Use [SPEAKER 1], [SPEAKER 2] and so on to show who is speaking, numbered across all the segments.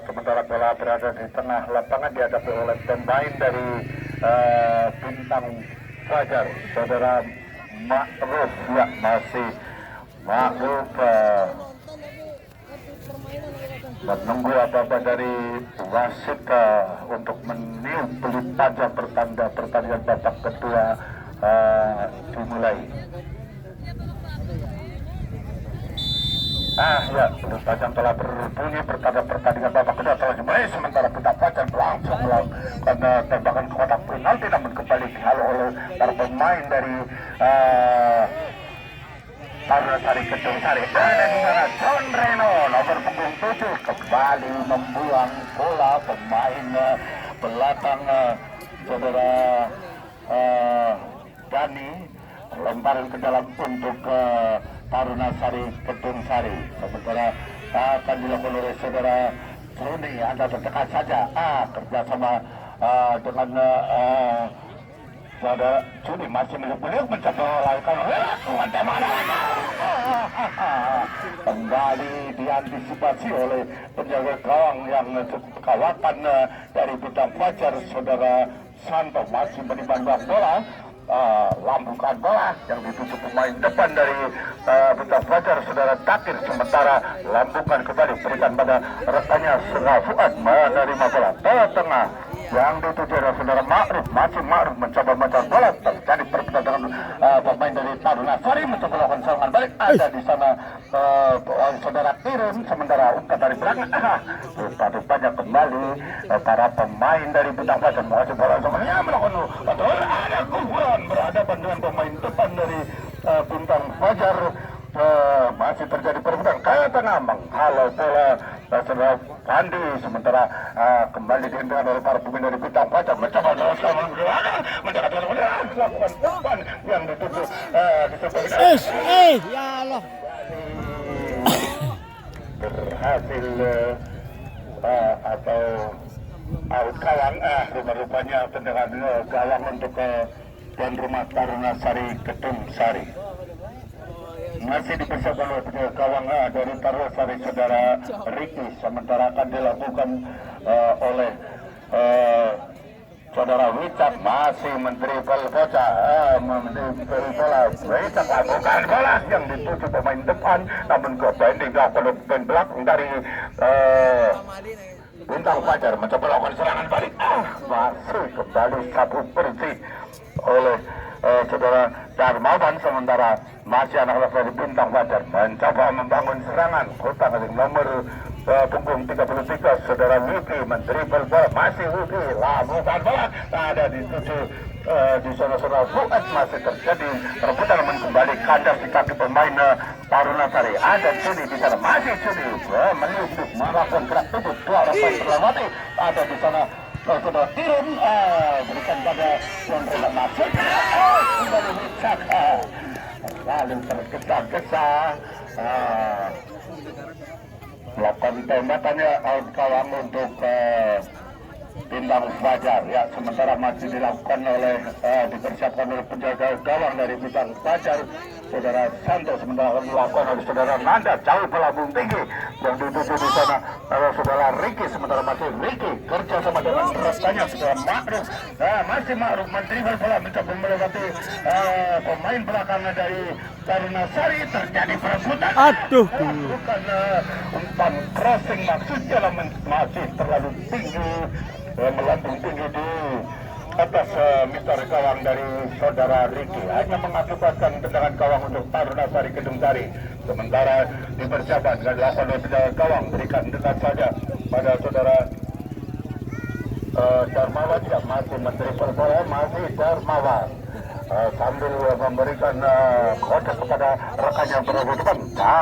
[SPEAKER 1] Sementara bola berada di tengah lapangan dihadapi oleh pemain dari Bintang Fajar, saudara Ma'ruf. Ya, masih Ma'ruf menunggu apa-apa dari wasit untuk meniup peluit tajam bertanda pertandingan babak kedua dimulai. Ya, peluit tajam telah berbunyi bertanda pertandingan babak kedua telah dimulai. Sementara Bintang Fajar langsung melakukan tembakan ke kotak penalti, namun kembali dihalau oleh para pemain dari Taruna Sari Kedung Sari. Ada di sana John Reno nomor punggung 7 kembali membuang bola. Pemain belakang saudara Dani lemparan ke dalam untuk Taruna Sari Kedung Sari. Sementara akan dilakukan oleh saudara Runi. Anda terdekat saja kerjasama dengan saudara Juni masih meluk-meluk mencoba melakukan kembali diantisipasi oleh penjaga gawang yang cukup kawakan dari Bintang Fajar, saudara Santo masih menimbang bola. Lambungkan bola yang dituju pemain depan dari Bintang Fajar, saudara Takir. Sementara lambungkan kembali berikan pada rekannya Serah Fuad menerima bola ke tengah yang dituju oleh saudara Ma'ruf. Masih Ma'ruf mencoba mencari bola, terjadi perebutan dengan pemain dari Taruna Sari mencoba melakukan serangan balik. Ada di sana saudara Kirun, sementara umpan dari belakang rupanya kembali para pemain dari Bintang Fajar mengasih bola semuanya melakukan ada kumpulan berhadapan dengan pemain depan dari Bintang Fajar. Masih terjadi perebutan ke tengah menghalau bola saudara Pandi. Sementara kembali dihentikan oleh para pemain dari Bintang Fajar mencoba melakukan umpan yang dituju
[SPEAKER 2] ya Allah
[SPEAKER 1] berhasil atau out gawang. Rupanya tendangan gawang untuk tuan rumah Taruna Sari Kedung Sari. Masih dipersiapkan oleh penjaga gawang dari Taruna Sari, saudara Ricky. Sementara akan dilakukan oleh saudara Wicak. Masih mendribel bocah, mendribel bola. Wicak lakukan bola yang dituju pemain depan, namun ke bending dilakukan oleh pemain belakang dari Bintang Fajar mencoba melakukan serangan balik. Masih kembali sapu bersih oleh saudara Darmawan. Sementara masih anak-anak dari Bintang Fajar mencoba membangun serangan. Kotak nomor punggung 33 saudara Wiki mendribel bola. Masih Wiki lakukan bola, ada dituju di sana saudara Fuad. Masih terjadi rebutan, namun kembali kandas di kaki pemain Taruna Sari. Ada Juni di sana, masih Juni meliuk melakukan gerak tubuh dua orang terlewati. Ada di sana saudara Tirun berikan pada Tuan Reda masuk kembali Wicak lalu tergesa-gesa melakukan tembakannya out gawang untuk Bintang Fajar. Ya, sementara masih dilakukan oleh dipersiapkan oleh penjaga gawang dari Bintang Fajar, saudara Santo. Sementara dilakukan oleh saudara Nanda, jauh pelambung tinggi yang dituju di sana oleh saudara Ricky. Sementara masih Ricky kerja sama dengan rekannya saudara Ma'ruf. Masih Ma'ruf mendribel bola mencoba melewati pemain belakang dari Taruna Sari. Terjadi perebutan. Bukan umpan crossing maksudnya, namun masih terlalu tinggi, melambung tinggi di atas mitar gawang dari saudara Ricky. Hanya mengakibatkan tendangan gawang untuk Taruna Sari Kedung Sari. Sementara dipersiapkan dengan dilakukan oleh penjaga gawang, berikan dekat saja pada saudara Darmawan. Ya, masih mendribel bola, masih Darmawan sambil memberikan kode kepada rekannya yang berada di depan.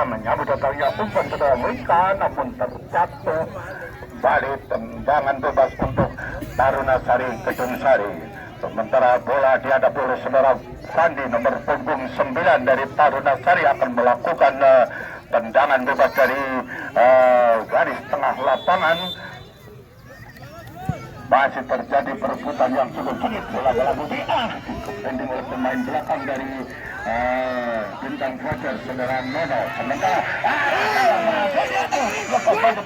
[SPEAKER 1] Menyambut datangnya umpan saudara Wika, namun terjatuh. Balik tendangan bebas untuk Taruna Sari Kedung Sari. Sementara bola dihadapi oleh saudara Sandi nomor punggung 9 dari Taruna Sari akan melakukan tendangan bebas dari garis tengah lapangan. Masih terjadi perebutan yang cukup sulit. Bola-bola budi dipending oleh pemain belakang dari Bintang Fajar, saudara Nono. Sementara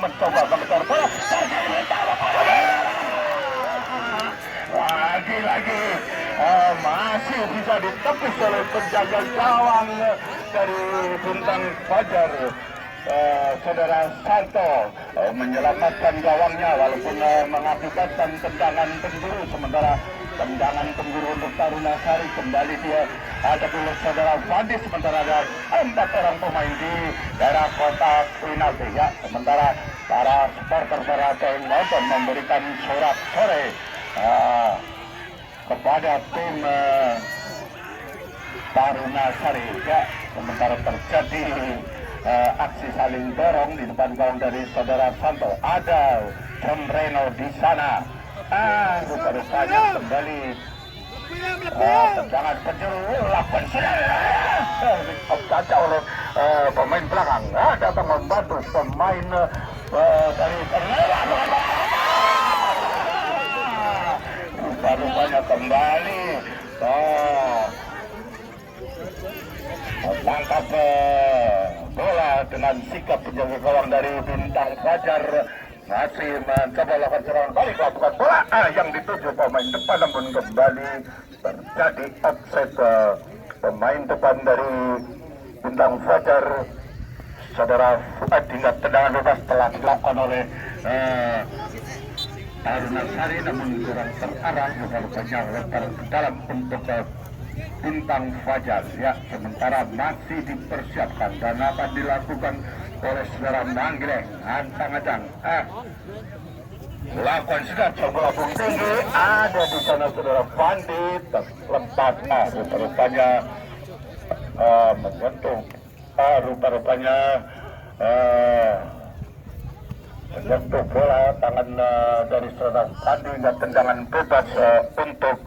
[SPEAKER 1] mencoba mengejar bola. ditepis oleh penjaga gawang dari Bintang Fajar. Saudara Santo menyelamatkan gawangnya walaupun mengakibatkan tendangan penjuru, sementara tendangan penjuru untuk Taruna Sari kembali dia ada oleh saudara Fandi, sementara ada 4 orang pemain di daerah kotak penalti ya. Sementara para supporter para tim nonton memberikan sorak sore kepada tim Taruna Sari ya. Sementara terjadi aksi saling dorong di depan gawang dari saudara Santo. Ada John Reno di sana. Rupa-rupanya kembali tendangan penjuru lakukan kaca oleh pemain belakang. Datang membantu pemain dari rupa-rupanya kembali tangkap bola dengan sikap penjaga gawang dari Bintang Fajar, masih mencoba lakukan serangan balik, lakukan bola yang dituju pemain depan, namun kembali terjadi offside pemain depan dari Bintang Fajar. Saudara Fuad hingga tendangan bebas telah dilakukan oleh Taruna Sari, namun kurang terarah, rupanya lebar ke dalam untuk Bintang Fajar ya. Sementara masih dipersiapkan dan akan dilakukan oleh saudara Manggreng ancang-ancang. Lakukan sudah coba labung tinggi, ada di sana saudara Fandi terlempar. Rupa-rupanya menyentuh rupa-rupanya menyentuh bola tangan dari saudara Fandi hingga tendangan bebas untuk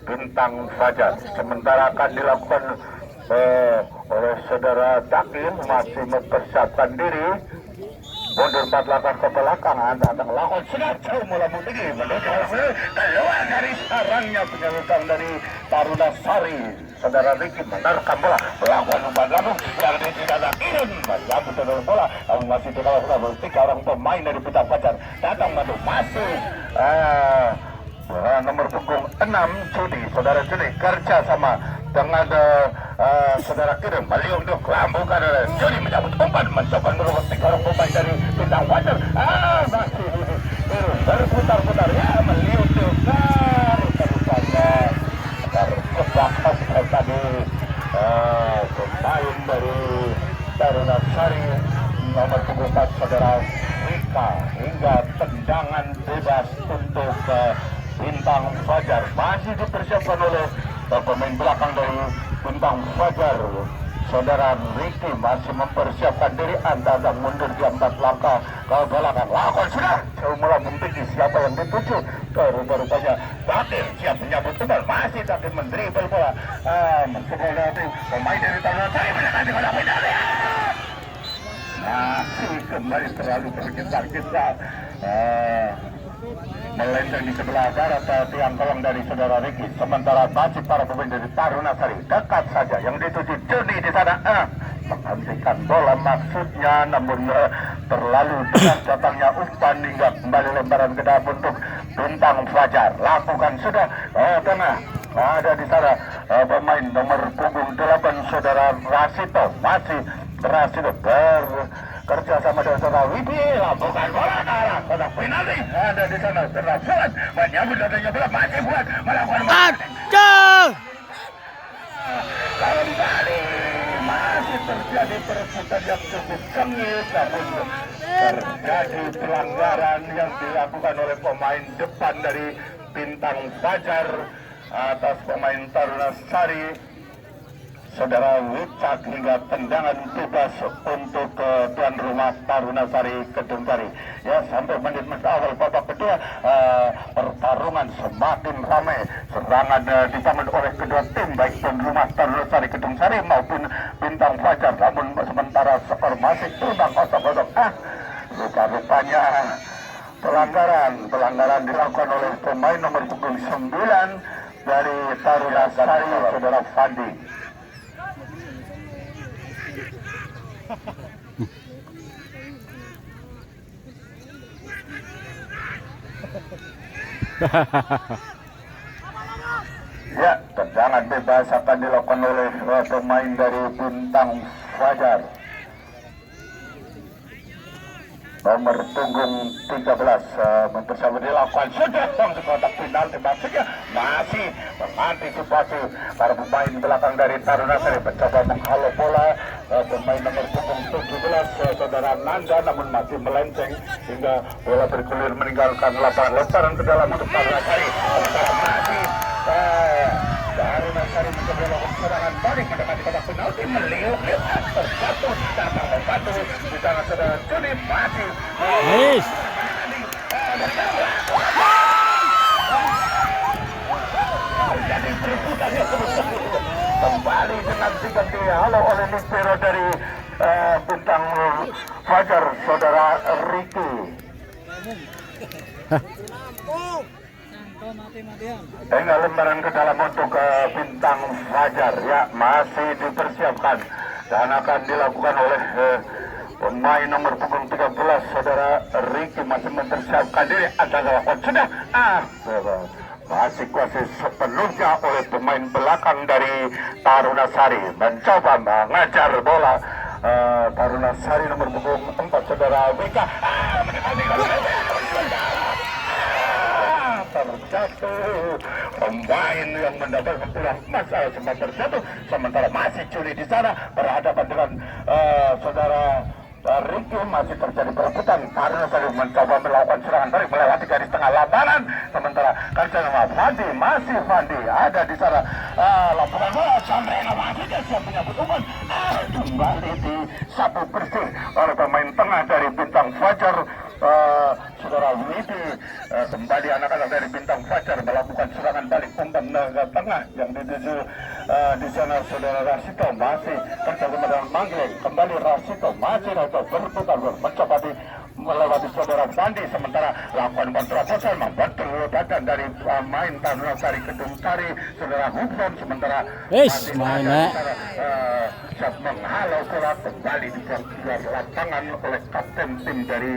[SPEAKER 1] Bintang Fajar. Sementara akan dilakukan oleh saudara Dakin, masih mempersiapkan diri, mundur 4 langkah ke belakang, datang lakukan sudah jauh melambung tinggi, keluar dari sarangnya penyerang dari Taruna Sari. Saudara Riki menerkam bola, melakukan umpan lambung yang tidak Irun menyambut saudara bola, namun masih dikawal oleh 3 orang pemain dari Bintang Fajar. Datang maju masuk nomor punggung 6 Juni, saudara Juni kerja sama dengan saudara Kirim meliung untuk lambungkan oleh Juni, menyambut umpan, mencoba merebut 3 orang pemain dari Bintang Fajar. Masih berputar-putar ya, meliung tukar rupanya terjebak offside tadi pemain dari Taruna Sari nomor punggung 4 saudara Rika, hingga tendangan bebas untuk Bintang Fajar. Masih dipersiapkan oleh pemain belakang dari Bintang Fajar. Saudara Riki masih mempersiapkan diri, antara mundur di 4 langkah ke belakang. Lakukan sudah jauh melambung tinggi, siapa yang dituju? Rupa-rupanya Dakin siap menyambut umpan, masih Dakin mendribel bola, mencoba dari pemain dari Taruna Sari mendekati bola penalti. Masih kembali terlalu tergesa-gesa, melenteng di sebelah barat tiang gawang dari saudara Riki. Sementara masih para pemain dari Taruna Sari dekat saja, yang dituju Joni di sana menghentikan bola maksudnya, namun terlalu dekat datangnya umpan hingga kembali lemparan ke dalam untuk Bintang Fajar. Lakukan sudah tengah, ada di sana pemain nomor punggung 8 saudara Rasito, masih Rasito kerja sama dengan saudara Widi, lakukan bola ke arah kotak penalti. Ada di sana saudara Fuad menyambut datanya bola, masih Fuad melakukan kembali. Masih terjadi perebutan yang cukup sengit, namun terjadi pelanggaran yang dilakukan oleh pemain depan dari Bintang Fajar atas pemain Taruna Sari, saudara Wicak, hingga tendangan bebas untuk tuan rumah Taruna Sari Kedung Sari. Ya, sampai menit awal babak kedua pertarungan semakin ramai, serangan dibangun oleh kedua tim, baik tuan rumah Taruna Sari Kedung Sari maupun Bintang Fajar. Namun sementara skor masih imbang 0-0. Rupa-rupanya pelanggaran dilakukan oleh pemain nomor punggung 9 dari Taruna Sari, saudara Fandi. Ya, Tendangan bebas akan dilakukan oleh pemain dari Bintang Fajar. Nomor punggung 13 mempersiapkan dilakukan sudah langsung kotak penalti maksudnya masih mengantisipasi para pemain belakang dari Taruna Sari mencoba menghalau bola pemain nomor punggung 17 saudara Nanda namun masih melenceng hingga bola bergulir meninggalkan lapangan lemparan ke dalam untuk Taruna Sari sementara masih Taruna Sari mencoba melakukan serangan balik mendekati kotak penalti meliuk terjatuh datang membantu di tangan saudara Juni masih jadi perputarannya kembali dengan tiga halo oleh Libero dari Bintang Fajar saudara Ricky. Tinggal lembaran ke dalam untuk Bintang Fajar ya masih dipersiapkan dan akan dilakukan oleh pemain nomor punggung 13 saudara Ricky masih mempersiapkan diri akan dilakukan sudah masih kuasa sepenuhnya oleh pemain belakang dari Taruna Sari mencoba mengajar bola Taruna Sari nomor punggung 4 saudara Wika terjatuh pemain yang mendapatkan bola emas sempat terjatuh sementara masih Juli di sana berhadapan dengan saudara Ricky masih terjadi perebutan karena Sari mencoba melakukan serangan balik melewati garis tengah lapangan sementara Kancana Fandi masih Fandi ada di sana lapangan bola sampai masih dia siap menyambut umpan kembali di sapu bersih oleh pemain tengah dari Bintang Fajar saudara Widi kembali anak-anak dari Bintang Fajar melakukan serangan balik umpan ke tengah yang dituju di sana saudara Rasito masih terjaga dengan Manggling kembali Rasito masih berputar mencoba melewati saudara Fandi sementara lakukan terobosan membantu badan dari pemain Taruna Sari Kedung Sari saudara Hubron sementara masih siap menghalau bola kembali dibuang keluar lapangan oleh kapten tim dari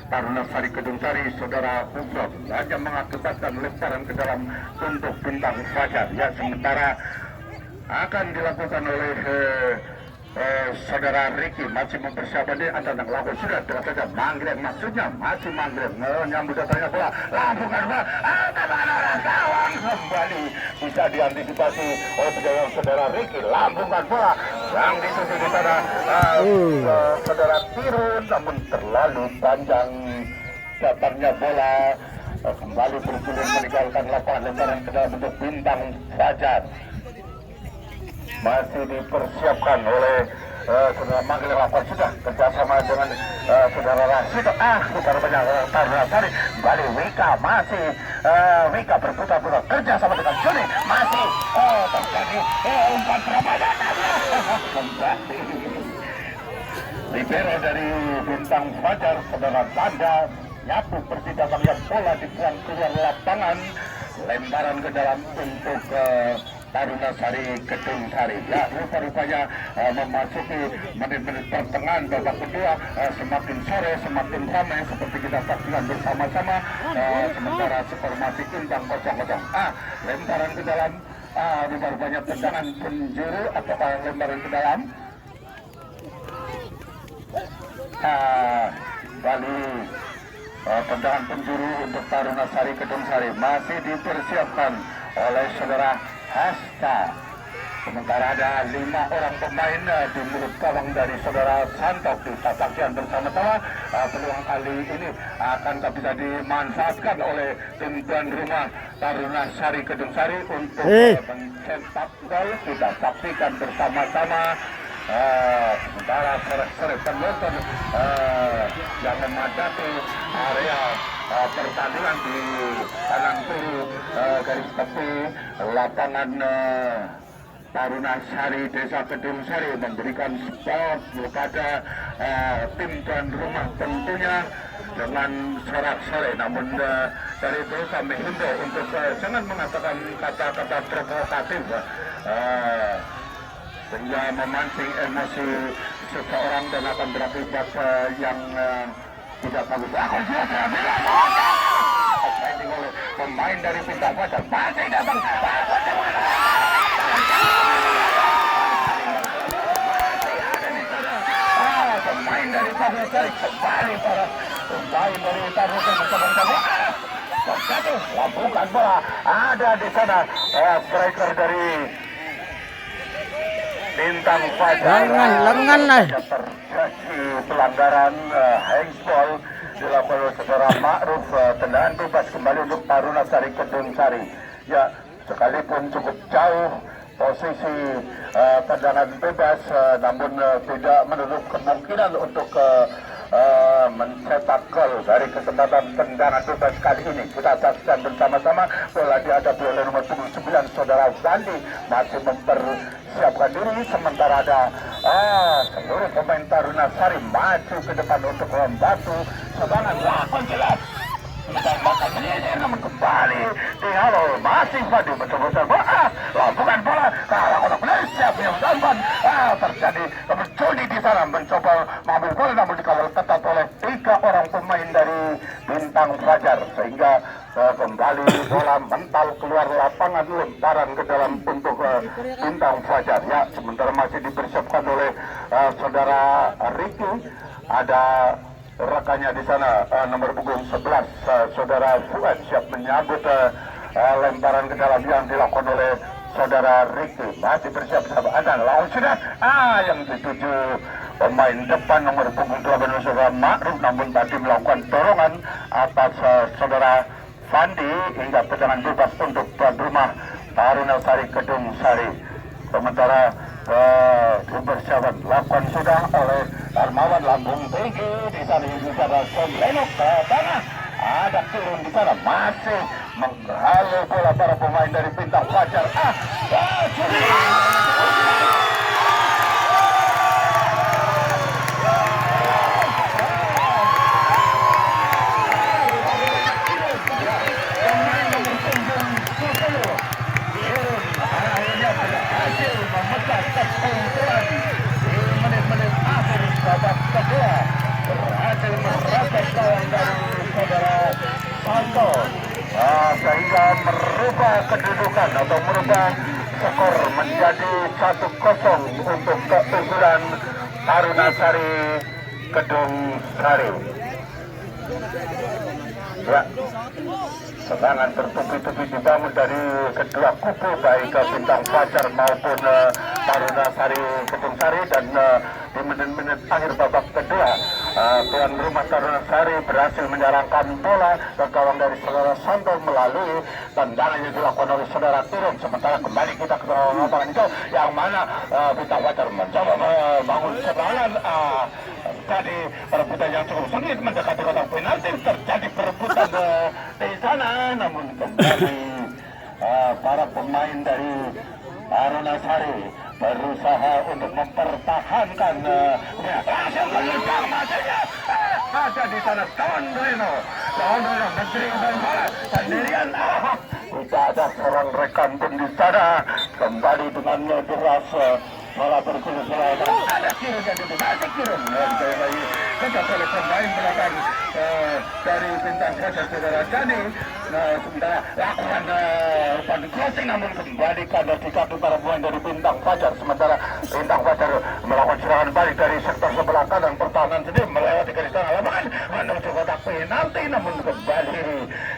[SPEAKER 1] Taruna Sari Kedung Sari saudara Hubron hanya mengakibatkan lemparan ke dalam untuk Bintang Fajar ya sementara akan dilakukan oleh saudara Ricky masih mempersiapkan diri antara lakukan sudah dengan saja Manggileng maksudnya masih Manggileng menyambut datangnya bola lambungan bola kemana kawan kembali bisa diantisipasi oleh penjaga saudara Ricky lambungan bola yang dituju di sana saudara Tirun namun terlalu panjang datangnya bola kembali bergulir meninggalkan lapangan lemparan ke dalam bentuk Bintang Fajar masih dipersiapkan oleh saudara Manggil lakukan sudah kerjasama dengan saudara Rasito bukan banyak Taruna Sari kembali Wika masih Wika berputar-putar kerjasama dengan Juni masih terjadi umpan perempuan kembali libero dari Bintang Fajar saudara Tanda nyapu bersih datangnya bola dibuang keluar lapangan lemparan ke dalam untuk Taruna Sari Kedung Sari ya rupa-rupanya memasuki menit-menit pertengahan babak kedua semakin sore semakin ramai seperti kita saksikan bersama-sama sementara skor masih imbang 0-0 lemparan ke dalam rupa-rupanya tendangan penjuru atau lemparan ke dalam kembali tendangan penjuru untuk Taruna Sari Kedung Sari masih dipersiapkan oleh saudara Hasta sementara ada 5 orang pemain di mulut gawang dari saudara Santok kita saksikan bersama-sama peluang kali ini akan bisa dimanfaatkan oleh tim tuan rumah Taruna Sari Kedung Sari untuk mencetak gol kita saksikan bersama-sama sementara sore penonton yang memadati area pertandingan di kanan kiri garis tepi lapangan Taruna Sari Desa Kedung Sari memberikan sport kepada tim tuan rumah tentunya dengan sorak-sorai namun dari itu kami himbau untuk jangan mengatakan kata-kata provokatif sehingga memancing emosi seseorang dan akan berakibat yang tidak bagus. Oleh pemain dari Bintang Fajar masih datang Sari kembali para pemain dari Taruna mencoba terjatuh lampukan bola ada di sana striker dari Bintang Fajar
[SPEAKER 2] lengan lah
[SPEAKER 1] terjadi pelanggaran handball dilakukan oleh saudara Ma'ruf. Tendangan bebas kembali untuk Taruna Sari Kedung Sari. Ya, sekalipun cukup jauh posisi tendangan bebas, namun tidak menutup kemungkinan untuk mencetak gol dari kesempatan tendangan bebas kali ini. Kita saksikan bersama-sama bola dihadapi oleh nomor 9 saudara Fandi masih mempersiapkan diri, sementara ada seluruh pemain Taruna Sari maju ke depan untuk membantu serangan lawan jelas. Dan bakal menyisir namun kembali dihalo masih Fandi mencoba lampukan bola ke arah kotak Malaysia punya Zamban. Terjadi berjudi di sana mencoba mengambil bola namun dikawal ketat oleh 3 orang pemain dari Bintang Fajar sehingga kembali bola mental keluar lapangan, lemparan ke dalam untuk Bintang Fajar. Ya, sementara masih dipersiapkan oleh saudara Ricky. Ada rekannya di sana nomor punggung 11 saudara Fuad siap menyambut lemparan ke dalam yang dilakukan oleh saudara Ricky. Masih bersiap-siap ada lawan sudah yang dituju pemain depan nomor punggung 12 saudara Ma'ruf, namun tadi melakukan dorongan atas saudara Fandi hingga tendangan bebas untuk tuan rumah Taruna Sari Kedung Sari. Sementara persiapan lakukan sudah oleh Darmawan lambung tinggi di sana juga ada Sombreno ke tanah. Ada turun di sana masih menghalau bola para pemain dari Bintang Fajar. Babak kedua berhasil merosot gawang dari saudara Santo sehingga merubah kedudukan atau merubah skor menjadi 1-0 untuk keunggulan Taruna Sari Kedung Sari. Ya, serangan bertubi-tubi dibangun dari kedua kubu baik Bintang Fajar maupun Taruna Sari Kedung Sari, dan di menit-menit akhir babak kedua tuan rumah Taruna Sari berhasil menyerangkan bola ke gawang dari saudara Santo melalui tendangan yang dilakukan oleh saudara Turun. Sementara kembali kita ke lapangan itu yang mana Bintang Fajar mencoba membangun serangan. Tadi perebutan yang cukup sengit mendekati kotak penalti, terjadi perebutan di sana, namun kembali para pemain dari Taruna Sari berusaha untuk mempertahankan langsung menendang matanya. Ada di sana Sondreno menteri dan bola sendirian. Tidak ada seorang rekan pun di sana. Kembali dengan deras bola bergulir dan ada kirim yang masih kirim tetap oleh pemain belakang dari Bintang Fajar saudara Dani. Sementara lakukan umpan crossing namun kembali kandas di kaki para pemain dari Bintang Fajar. Sementara Bintang Fajar melakukan serangan balik dari sektor sebelah kanan, pertahanan sendiri melewati garis tengah lapangan menuju kotak penalti, namun kembali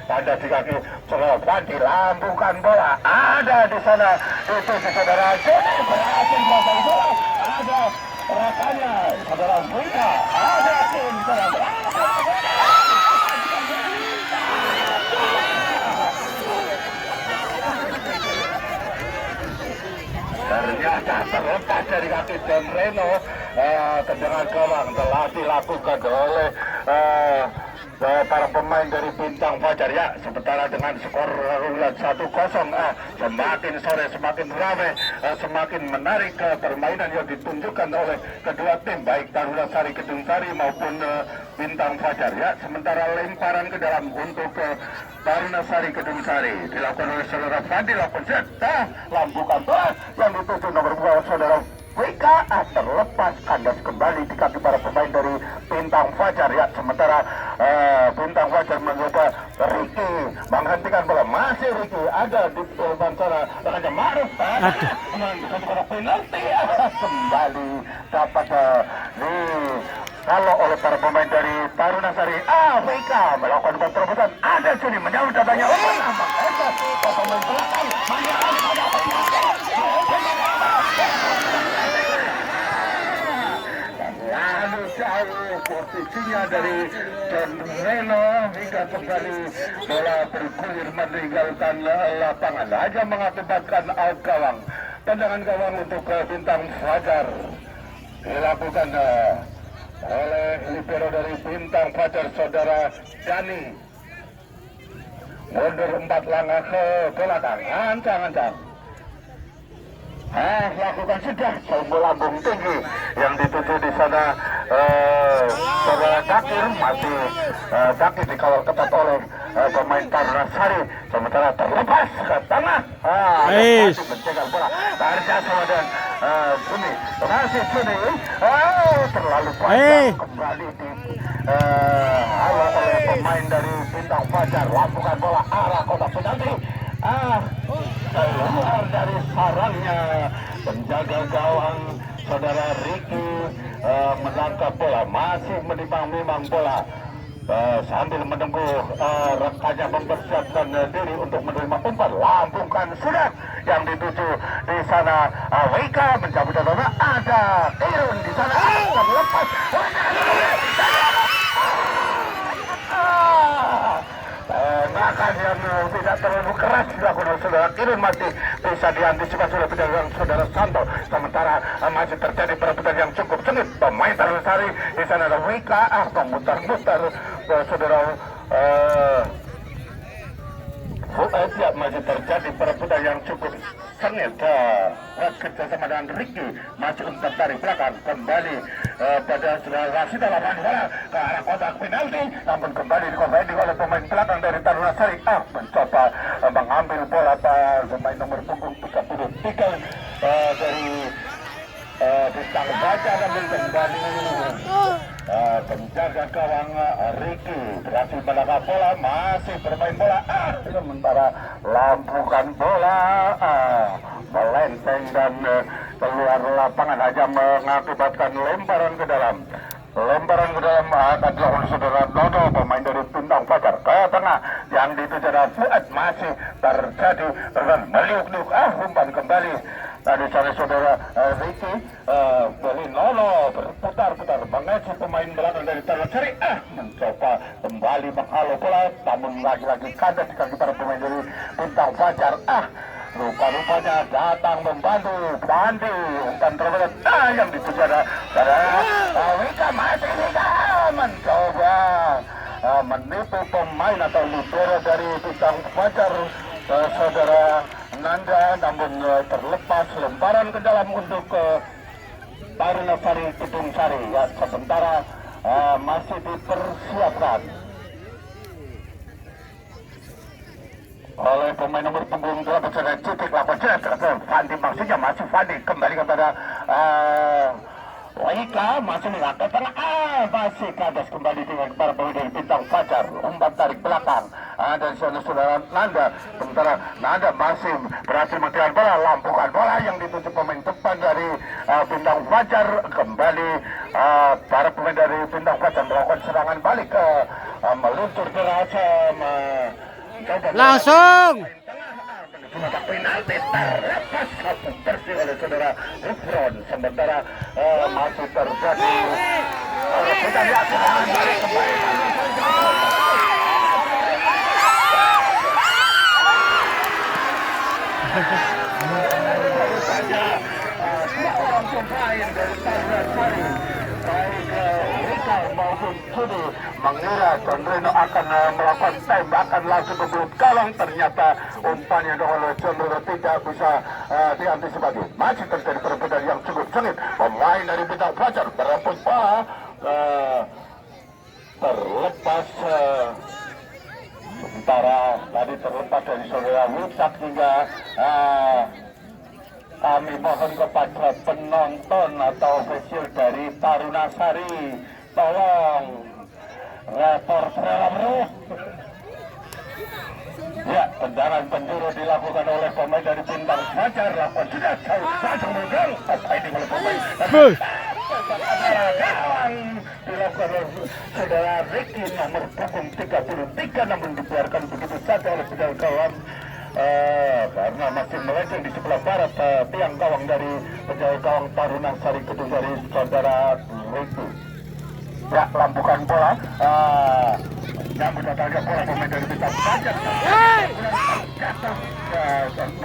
[SPEAKER 1] kandas di kaki saudara Fandi. Lambungkan bola ada di sana itu saudara Joni berhasil menguasai bola. Ada rekannya saudara Wika, ada tim saudara. Ternyata terlepas dari kaki Sombreno. Tendangan gawang telah dilakukan oleh para pemain dari Bintang Fajar. Ya, sementara dengan skor 1-0 semakin sore semakin ramai, semakin menarik permainan yang ditunjukkan oleh kedua tim baik Taruna Sari Kedung Sari maupun Bintang Fajar. Ya, sementara lemparan ke dalam untuk Taruna Sari Kedung Sari dilakukan oleh saudara Fadil, lakukan setah lampukan bola yang dituju nomor 2 saudara WK terlepas kandas kembali di kaki para pemain dari Bintang Fajar. Ya, sementara Bintang Fajar mencoba Ricky menghentikan bola, masih Ricky ada di depan sana rekannya Ma'ruf menentukan penalti kembali dapat di kalau oleh para pemain dari Tarunasari AWK melakukan penerobosan. Ada sini menyambut datanya nampak pemain belakang lalu jauh posisinya dari John Reno hingga kembali bola bergulir meninggalkan lapangan hanya mengakibatkan out gawang. Tendangan gawang untuk Bintang Fajar dilakukan oleh libero dari Bintang Fajar saudara Dani. Mundur 4 langkah ke belakang, ancang-ancang. Lakukan sudah jauh lambung tinggi yang dituju di sana. Saudara Dakir masih Dakir dikawal ketat oleh pemain Tarunasari, sementara terlepas ke tengah. Masih mencegal bola. Tarja sama dan Buni masih Buni. Terlalu panjang kembali di halo oleh pemain dari Bintang Fajar. Lakukan bola arah kotak penalti. Keluar dari sarangnya penjaga gawang saudara Ricky menangkap bola, masih menimbang-nimbang bola sambil menunggu rekannya mempersiapkan diri untuk menerima umpan. Lambungkan sudah yang dituju di sana. WK mencabut bola, ada Irun di sana terlepas. Tembakan yang tidak terlalu keras dilakukan saudara Kirun masih bisa diantisipasi oleh penjagaan saudara Santo. Sementara masih terjadi perebutan yang cukup sengit. Pemain Tarunasari di sana ada WK memutar-mutar saudara masih terjadi perebutan yang cukup sengit. Kerjasama dengan Ricky masih untuk tarik belakang kembali pada saudara Rasida lawan bola ke arah kotak penalti, namun kembali dikompeti oleh pemain belakang dari Tarunasari. Mencoba mengambil bola pemain nomor punggung 33 dari Bintang Fajar, namun kembali penjaga gawang Ricky berhasil menangkap bola, masih bermain bola. Sementara lambungkan bola melenceng dan keluar lapangan, hanya mengakibatkan lemparan ke dalam. Lemparan ke dalam akan dilakukan saudara Nono, pemain dari Bintang Fajar ke tengah yang dituju Fuad. Masih terjadi meliuk-liuk umpan kembali dari sana saudara Ricky. Beli Nono berputar-putar mengaji pemain belakang dari Tarunasari mencoba kembali menghalau bola, namun lagi-lagi kandas di kaki para pemain dari Bintang Fajar. Rupa-rupanya datang membantu Bandi umpan terberat yang dituju ada Wika masih mencoba menipu pemain atau libero dari Bintang Fajar saudara Nanda, namun terlepas lemparan ke dalam untuk Tarunasari Gedung Sari. Ya, sementara masih dipersiapkan oleh pemain nomor punggung 8 saudara Citik lakukan Fandi, maksudnya masih Fandi kembali kepada Wika masih mengangkat tengah, masih kandas kembali dengan para pemain dari Bintang Fajar. Umpan tarik belakang dari saudara Nanda, sementara Nanda masih berhasil mengejar bola, lampukan bola yang dituju pemain depan dari Bintang Fajar. Kembali para pemain dari Bintang Fajar melakukan serangan balik ke meluncur deras
[SPEAKER 2] langsung
[SPEAKER 1] penalti terlepas satu bersih oleh saudara Rufron. Sementara masih terjadi kita lihat balik kembali orang pemain dari Tarunasari baik Rika maupun Sudi mengira John Reno akan melakukan tembakan langsung ke belut gawang. Ternyata umpannya oleh John Reno tidak bisa diantisipasi. Masih terjadi perebutan yang cukup sengit. Pemain dari Bintang Fajar berebut bola terlepas sementara tadi terlepas dari saudara Wiksak hingga kami mohon kepada penonton atau ofisial dari Tarunasari, tolong reporter ya, tendangan penjuru dilakukan oleh pemain dari Bintang Fajar. Lakukan sudah jauh mundur. Apa ini oleh pemain gawang dilakukan oleh saudara Ricky nomor punggung 33, namun dibiarkan begitu saja oleh penjaga gawang karena masih melenceng di sebelah barat tiang gawang dari penjaga gawang Taruna Sari Kedung dari saudara Ricky. Ya, lampukan bola nyambut datangnya bola pemain dari Bintang Fajar jatuh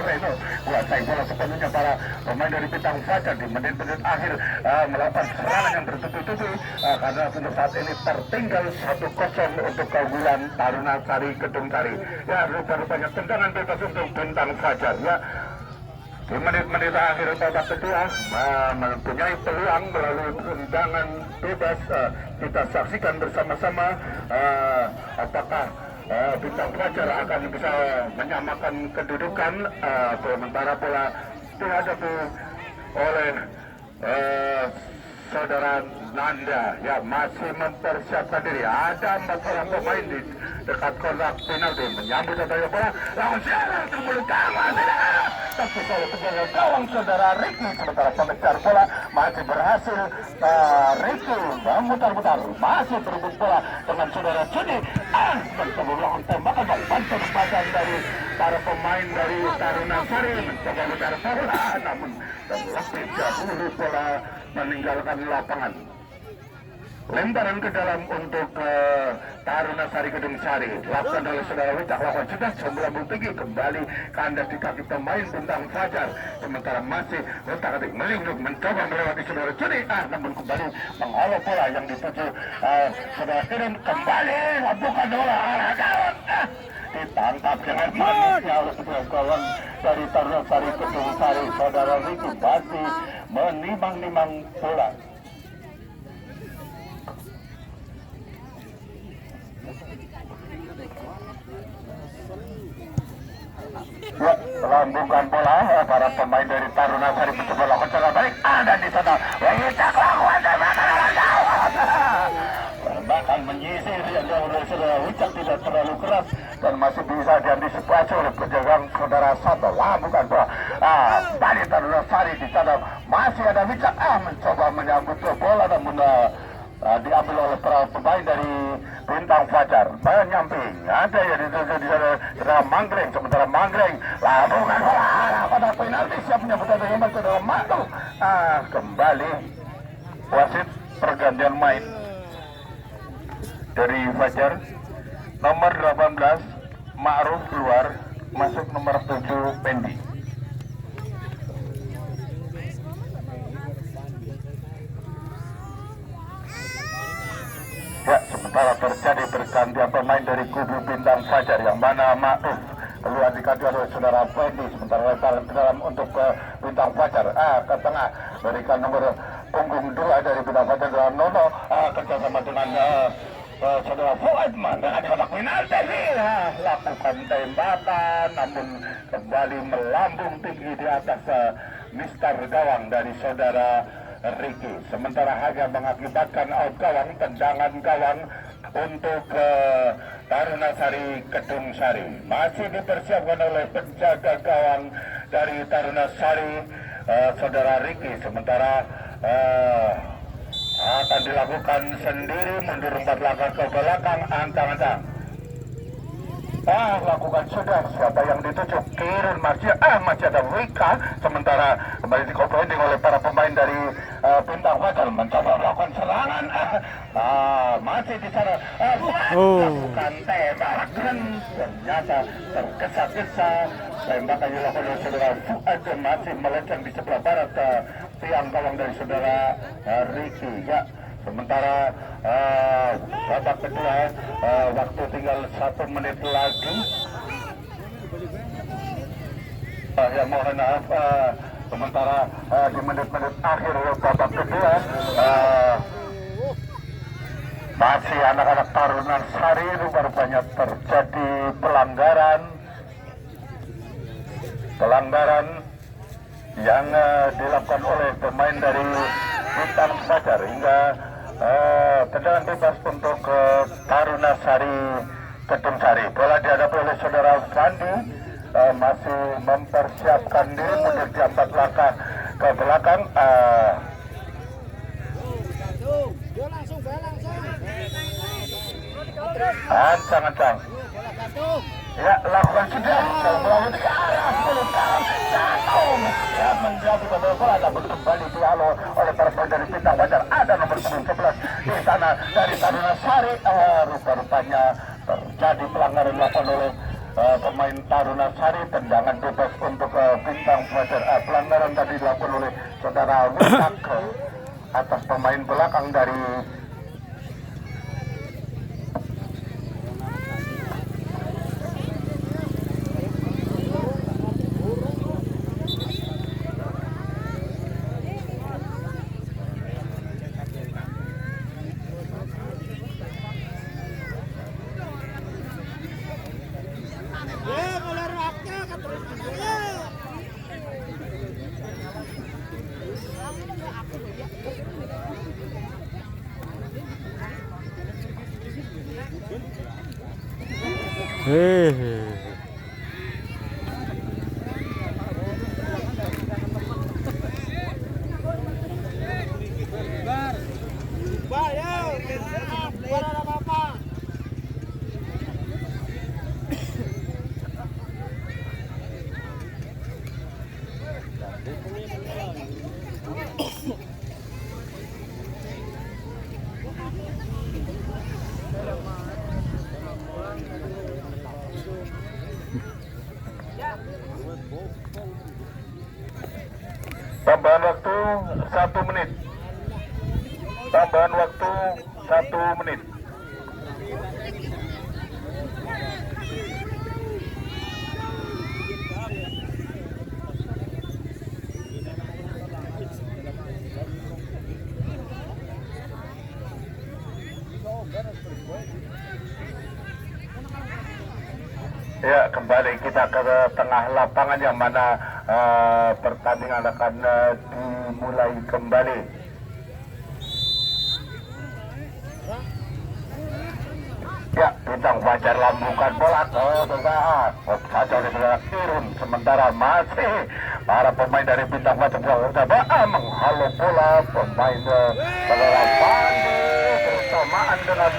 [SPEAKER 1] Reno kuasai bola sepenuhnya para pemain dari Bintang Fajar di menit-menit akhir melakukan serangan yang bertubi-tubi karena untuk saat ini tertinggal 1-0 untuk keunggulan Taruna Sari Kedung Sari. Ya, rupa-rupanya tendangan bebas untuk Bintang Fajar. Ya, di menit-menit akhir babak kedua mempunyai peluang melalui tendangan bebas. Kita saksikan bersama-sama apakah Bintang Fajar akan bisa menyamakan kedudukan sementara bola dihadapi oleh saudara Nanda. Ya, masih mempersiapkan diri. Ada 4 orang pemain di dekat kotak penalti menyambut datangnya bola lawan siapa terbulu gawang tapi oleh penjaga gawang saudara Ricky. Sementara pengejar bola masih berhasil Ricky memutar-mutar masih berebut bola dengan saudara Juni mencoba melakukan tembakan bantuan pasang dari para pemain dari Taruna Sari mencoba mencari bola namun lebih jauh bola meninggalkan lapangan. Lemparan ke dalam untuk Taruna Sari Kedung Sari dilakukan oleh saudara Wicak lawan sudah sembulan tinggi kembali kandas di kaki pemain Bintang Fajar. Sementara masih letak-letak melindung mencoba melewati saudara Juni namun kembali menghalau bola yang dituju saudara Kirin kembali bukan bola arah gawang ditangkap dengan manisnya oleh petugas gawang dari Taruna Sari Kedung Sari. Saudara Ricky masih menimang-nimang bola. Ya, melambungkan bola para pemain dari Taruna Sari mencoba lakukan serangan balik dan di sana Wicak lakukan tembakan gawang bahkan menyisir yang oleh saudara Wicak tidak terlalu keras dan masih bisa diantisipasi oleh penjaga saudara Santo. Bukan bola dari Taruna Sari di sana masih ada Wicak mencoba menyambut bola namun diambil oleh para pemain dari Bintang Fajar. Menyamping ada ya di sana Manggreng. Sementara Manggreng bukan bola pada penalti siap menyambut datangnya ke dalam madu. Kembali wasit pergantian main dari Fajar nomor 18 Ma'ruf keluar masuk nomor 7 Pendi. Ya, sementara terjadi pergantian pemain dari kubu Bintang Fajar yang mana Ma'ruf keluar diganti oleh saudara Pendi. Sementara lemparan ke dalam untuk Bintang Fajar ke tengah berikan nomor punggung 2 dari Bintang Fajar dalam Nono kerjasama dengan saudara Fuadman dengan kotak penalti lakukan tembakan namun kembali melambung tinggi di atas mister gawang dari saudara Ricky. Sementara hanya mengakibatkan out gawang, tendangan gawang untuk Taruna Sari Kedung Sari. Masih dipersiapkan oleh penjaga gawang dari Taruna Sari saudara Ricky. Sementara akan dilakukan sendiri mundur 4 langkah ke belakang antang-antang. Lakukan sudah siapa yang dituju Kirin masih ada Wika. Sementara kembali dikompending oleh para pemain dari Bintang Fajar mencoba melakukan serangan masih di sana bukan tembakan ternyata tergesa-gesa tembakan yang dilakukan oleh saudara Fuad masih melenceng di sebelah barat tiang gawang dari saudara Ricky. Ya, sementara babak kedua waktu tinggal 1 menit lagi. Ya, mohon maaf sementara di menit-menit akhir babak kedua masih anak-anak Taruna Sari rupanya terjadi pelanggaran yang dilakukan oleh pemain dari Bintang Fajar hingga tendangan bebas untuk Taruna Sari Kedung Sari. Bola dihadapi oleh saudara Fandi masih mempersiapkan diri mundur di 4 langkah ke belakang. Ancang-ancang. Ya, lakukan sudah. Melalui ke arah pelukan. Jatuh. Ya, menjadi babak bola. Namun kembali dialog oleh para pemain dari Bintang Fajar. Ada nomor 11 di sana dari Taruna Sari. Rupa-rupanya terjadi pelanggaran dilakukan oleh pemain Taruna Sari. Tendangan bebas untuk Bintang Fajar. Pelanggaran tadi dilakukan oleh saudara Wisak atas pemain belakang dari tambahan waktu 1 menit. Tambahan waktu 1 menit. Ya, kembali kita ke tengah lapangan yang mana pertandingan akan dimulai kembali. Ya, Bintang Fajar lambungkan bola ke tengah. Saja sudah turun, sementara masih para pemain dari Bintang Fajar menghalau bola. Pemain saudara Pandi bersamaan dengan